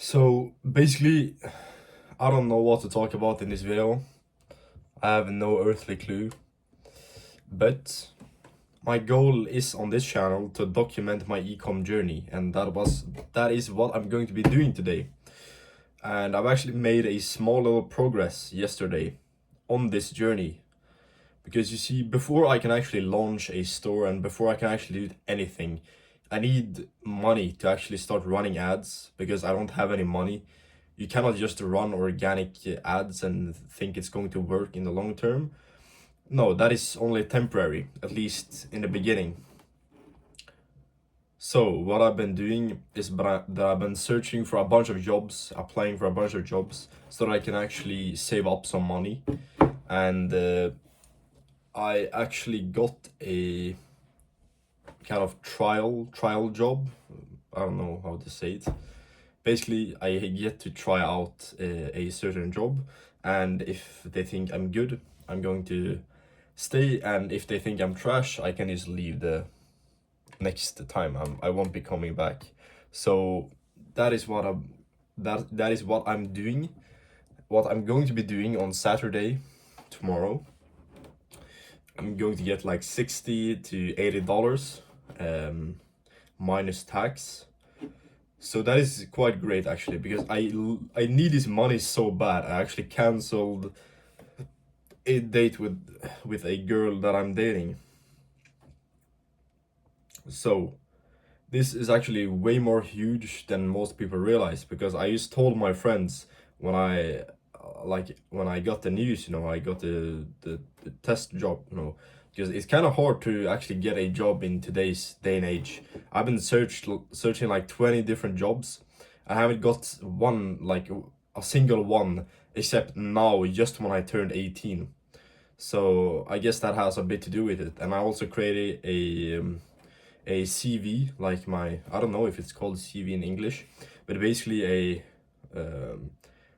So basically, I don't know what to talk about in this video. I have no earthly clue. But my goal is on this channel to document my ecom journey, and that is what I'm going to be doing today. And I've actually made a small little progress yesterday on this journey. Because you see, before I can actually launch a store and before I can actually do anything, I need money to actually start running ads because I don't have any money. You cannot just run organic ads and think it's going to work in the long term. No, that is only temporary, at least in the beginning. So what I've been doing is that I've been searching for a bunch of jobs, applying for a bunch of jobs, so that I can actually save up some money. And I actually got a kind of trial job. I don't know how to say it. Basically, I get to try out a certain job, and if they think I'm good, I'm going to stay, and if they think I'm trash, I can just leave the next time. I won't be coming back. So that is what I'm doing. What I'm going to be doing on Saturday, tomorrow. I'm going to get like $60 to $80, minus tax. So that is quite great actually, because I need this money so bad. I actually canceled a date with a girl that I'm dating. So this is actually way more huge than most people realize, because I just told my friends when I got the news, I got the test job, because it's kind of hard to actually get a job in today's day and age. I've been searching like 20 different jobs. I haven't got one, like a single one, except now, just when I turned 18. So I guess that has a bit to do with it. And I also created a CV, like I don't know if it's called CV in English, but basically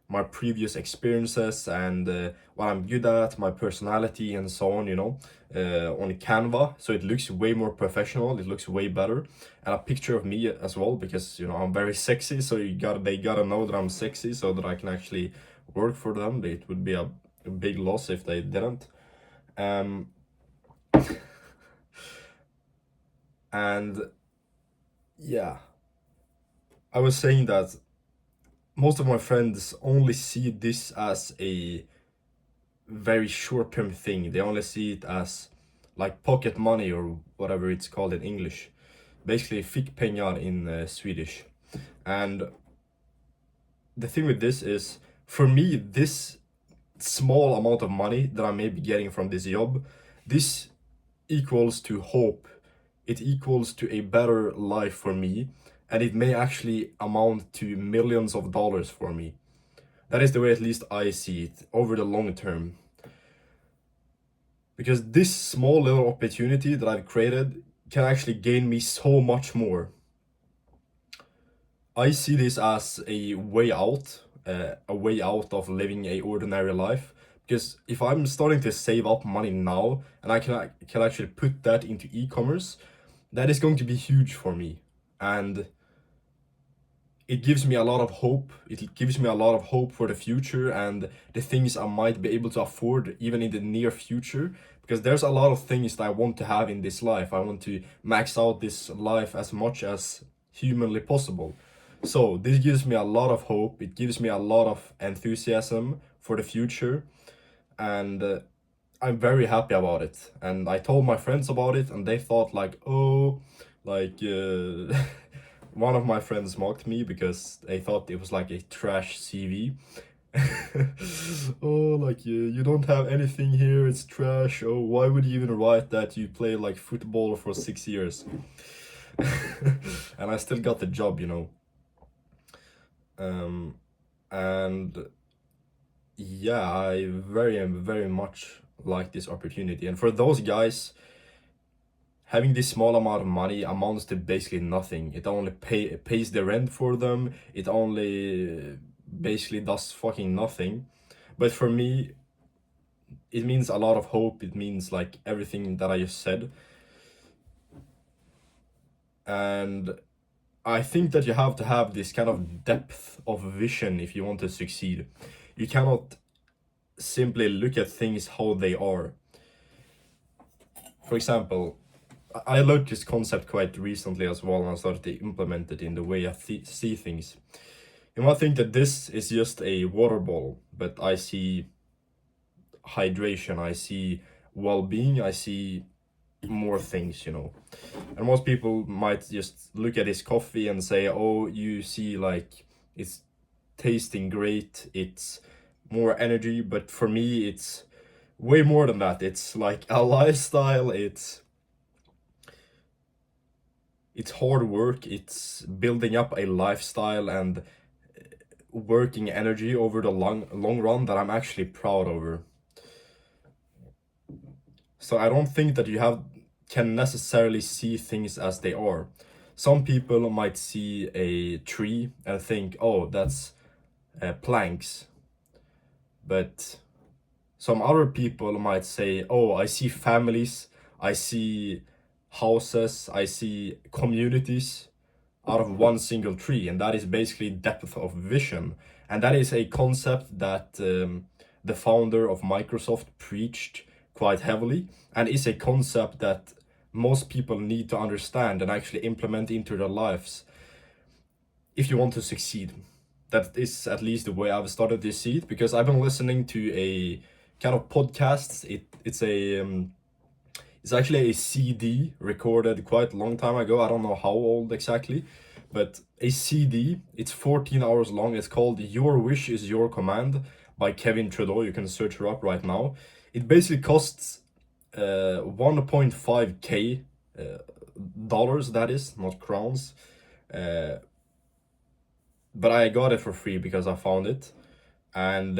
my previous experiences and what I'm good at, my personality and so on, on Canva. So it looks way more professional, it looks way better. And a picture of me as well, because, I'm very sexy, so they gotta know that I'm sexy so that I can actually work for them. It would be a big loss if they didn't. Um, and yeah, I was saying that most of my friends only see this as a very short-term thing. They only see it as like pocket money, or whatever it's called in English. Basically, fick pengar in Swedish. And the thing with this is, for me, this small amount of money that I may be getting from this job, this equals to hope. It equals to a better life for me, and it may actually amount to millions of dollars for me. That is the way at least I see it over the long term. Because this small little opportunity that I've created can actually gain me so much more. I see this as a way out of living a ordinary life. Because if I'm starting to save up money now, and I can actually put that into e-commerce, that is going to be huge for me. And it gives me a lot of hope. It gives me a lot of hope for the future and the things I might be able to afford even in the near future. Because there's a lot of things that I want to have in this life. I want to max out this life as much as humanly possible. So this gives me a lot of hope. It gives me a lot of enthusiasm for the future. And I'm very happy about it. And I told my friends about it, and they thought like, oh, like one of my friends mocked me because they thought it was like a trash CV. Oh, like you don't have anything here, it's trash. Oh, why would you even write that you play like football for 6 years? And I still got the job, and yeah, I very much like this opportunity. And for those guys, having this small amount of money amounts to basically nothing. It only pays the rent for them. It only basically does fucking nothing. But for me, it means a lot of hope. It means like everything that I just said. And I think that you have to have this kind of depth of vision if you want to succeed. You cannot simply look at things how they are. For example, I learned this concept quite recently as well, and I started to implement it in the way I see things. You might think that this is just a water bottle, but I see hydration, I see well-being, I see more things, you know. And most people might just look at this coffee and say, oh, you see, like, it's tasting great, it's more energy, but for me it's way more than that. It's like a lifestyle, it's hard work, it's building up a lifestyle and working energy over the long run that I'm actually proud over. So I don't think that you can necessarily see things as they are. Some people might see a tree and think, oh, that's planks. But some other people might say, oh, I see families, I see houses, I see communities out of one single tree. And that is basically depth of vision. And that is a concept that the founder of Microsoft preached quite heavily, and is a concept that most people need to understand and actually implement into their lives if you want to succeed. That is at least the way I've started to see it, because I've been listening to a kind of podcast. It's actually a CD recorded quite a long time ago. I don't know how old exactly, but a CD. It's 14 hours long. It's called Your Wish is Your Command by Kevin Trudeau. You can search her up right now. It basically costs 1.5k dollars, that is, not crowns. But I got it for free because I found it. And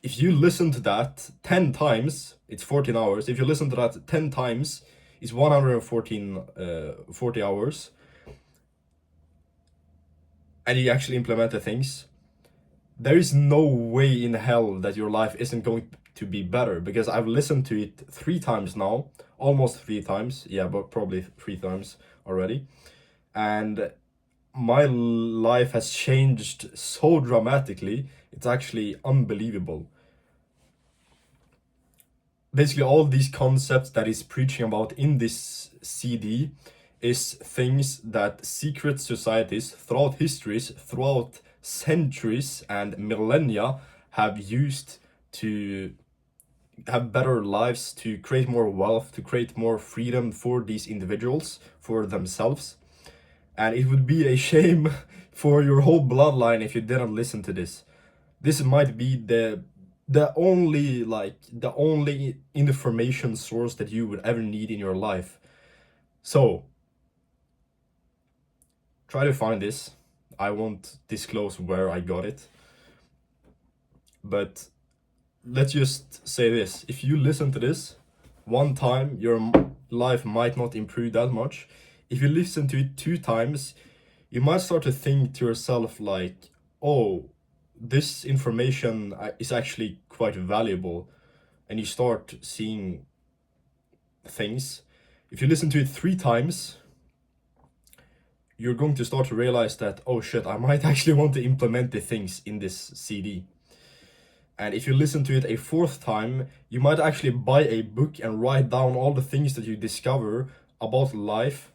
if you listen to that 10 times, it's 14 hours. If you listen to that 10 times, it's 40 hours. And you actually implement the things. There is no way in hell that your life isn't going to be better, because I've listened to it 3 times now, almost 3 times. Yeah, but probably 3 times already. And my life has changed so dramatically. It's actually unbelievable. Basically, all these concepts that he's preaching about in this CD is things that secret societies throughout histories, throughout centuries and millennia have used to have better lives, to create more wealth, to create more freedom for these individuals, for themselves. And it would be a shame for your whole bloodline if you didn't listen to this. This might be the only information source that you would ever need in your life. So try to find this. I won't disclose where I got it, but let's just say this: if you listen to this one time, your life might not improve that much. If you listen to it 2 times, you might start to think to yourself like, oh, this information is actually quite valuable, and you start seeing things. If you listen to it 3 times, you're going to start to realize that, oh shit, I might actually want to implement the things in this CD. And if you listen to it a 4th time, you might actually buy a book and write down all the things that you discover about life,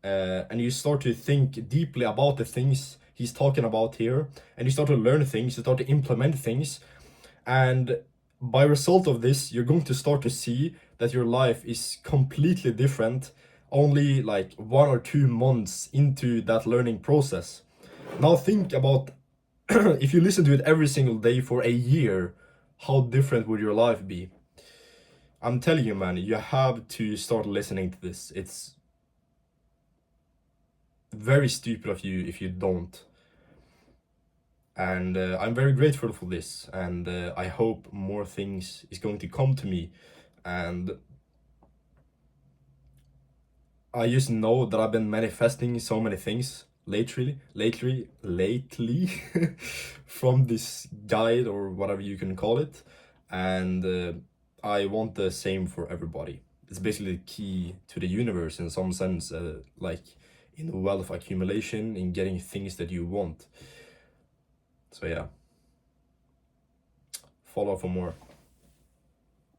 and you start to think deeply about the things he's talking about here, and you start to learn things, you start to implement things, and by result of this, you're going to start to see that your life is completely different only like 1 or 2 months into that learning process. Now think about if you listen to it every single day for a year, how different would your life be? I'm telling you, man, you have to start listening to this. It's very stupid of you if you don't. And I'm very grateful for this, and I hope more things is going to come to me. And I just know that I've been manifesting so many things lately from this guide or whatever you can call it, and I want the same for everybody. It's basically the key to the universe in some sense. Like, in wealth accumulation, in getting things that you want. So yeah, follow for more.